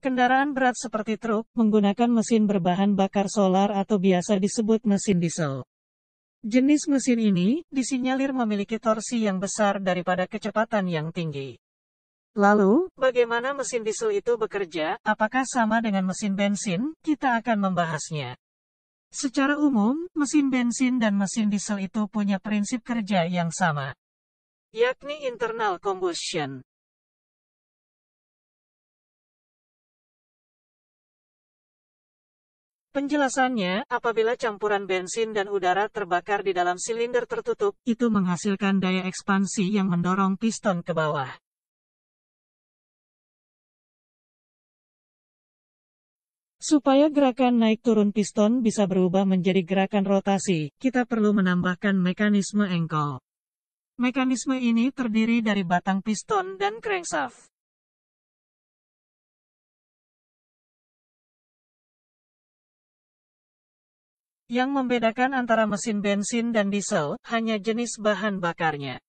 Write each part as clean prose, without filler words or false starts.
Kendaraan berat seperti truk menggunakan mesin berbahan bakar solar atau biasa disebut mesin diesel. Jenis mesin ini disinyalir memiliki torsi yang besar daripada kecepatan yang tinggi. Lalu, bagaimana mesin diesel itu bekerja? Apakah sama dengan mesin bensin? Kita akan membahasnya. Secara umum, mesin bensin dan mesin diesel itu punya prinsip kerja yang sama, yakni internal combustion. Penjelasannya, apabila campuran bensin dan udara terbakar di dalam silinder tertutup, itu menghasilkan daya ekspansi yang mendorong piston ke bawah. Supaya gerakan naik turun piston bisa berubah menjadi gerakan rotasi, kita perlu menambahkan mekanisme engkol. Mekanisme ini terdiri dari batang piston dan crankshaft. Yang membedakan antara mesin bensin dan diesel, hanya jenis bahan bakarnya.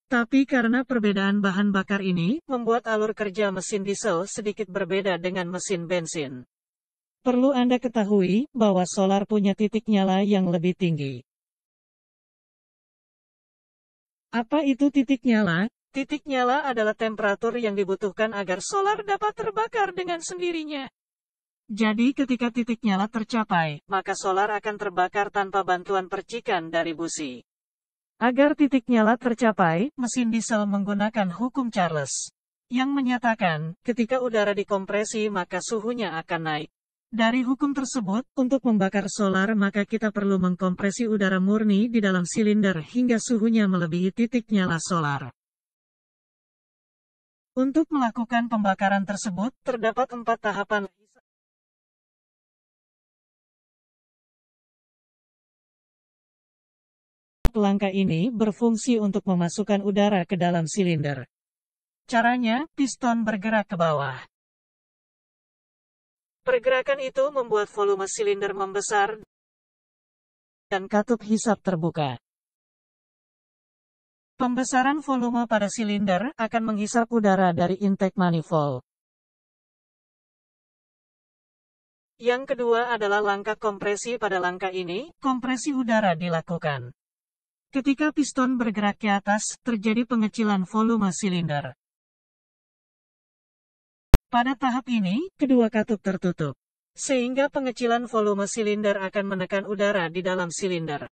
Tapi karena perbedaan bahan bakar ini, membuat alur kerja mesin diesel sedikit berbeda dengan mesin bensin. Perlu Anda ketahui, bahwa solar punya titik nyala yang lebih tinggi. Apa itu titik nyala? Titik nyala adalah temperatur yang dibutuhkan agar solar dapat terbakar dengan sendirinya. Jadi ketika titik nyala tercapai, maka solar akan terbakar tanpa bantuan percikan dari busi. Agar titik nyala tercapai, mesin diesel menggunakan hukum Charles, yang menyatakan, ketika udara dikompresi maka suhunya akan naik. Dari hukum tersebut, untuk membakar solar maka kita perlu mengkompresi udara murni di dalam silinder hingga suhunya melebihi titik nyala solar. Untuk melakukan pembakaran tersebut, terdapat 4 tahapan. Langkah ini berfungsi untuk memasukkan udara ke dalam silinder. Caranya, piston bergerak ke bawah. Pergerakan itu membuat volume silinder membesar dan katup hisap terbuka. Pembesaran volume pada silinder akan menghisap udara dari intake manifold. Yang kedua adalah langkah kompresi. Pada langkah ini, kompresi udara dilakukan. Ketika piston bergerak ke atas, terjadi pengecilan volume silinder. Pada tahap ini, kedua katup tertutup, sehingga pengecilan volume silinder akan menekan udara di dalam silinder.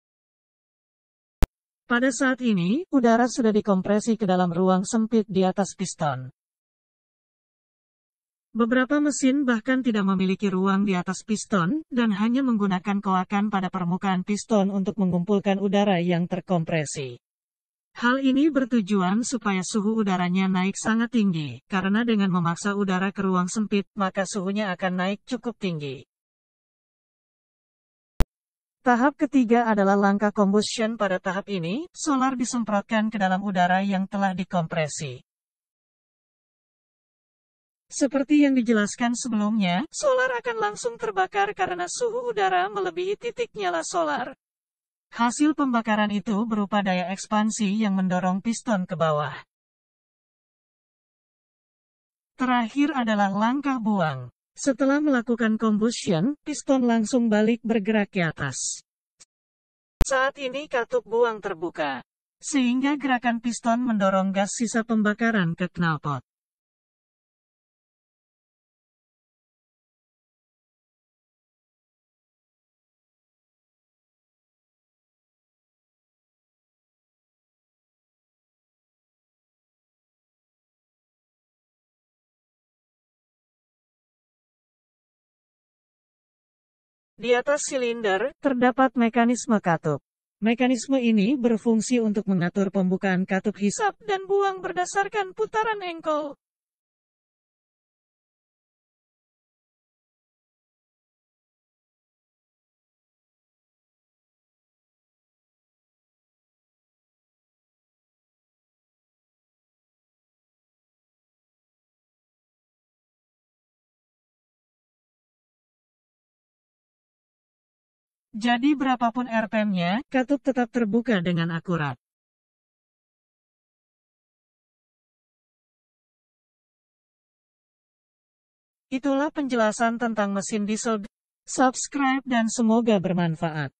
Pada saat ini, udara sudah dikompresi ke dalam ruang sempit di atas piston. Beberapa mesin bahkan tidak memiliki ruang di atas piston, dan hanya menggunakan koakan pada permukaan piston untuk mengumpulkan udara yang terkompresi. Hal ini bertujuan supaya suhu udaranya naik sangat tinggi, karena dengan memaksa udara ke ruang sempit, maka suhunya akan naik cukup tinggi. Tahap ketiga adalah langkah combustion. Pada tahap ini, solar disemprotkan ke dalam udara yang telah dikompresi. Seperti yang dijelaskan sebelumnya, solar akan langsung terbakar karena suhu udara melebihi titik nyala solar. Hasil pembakaran itu berupa daya ekspansi yang mendorong piston ke bawah. Terakhir adalah langkah buang. Setelah melakukan combustion, piston langsung balik bergerak ke atas. Saat ini katup buang terbuka, sehingga gerakan piston mendorong gas sisa pembakaran ke knalpot. Di atas silinder, terdapat mekanisme katup. Mekanisme ini berfungsi untuk mengatur pembukaan katup hisap dan buang berdasarkan putaran engkol. Jadi berapapun RPM-nya, katup tetap terbuka dengan akurat. Itulah penjelasan tentang mesin diesel. Subscribe dan semoga bermanfaat.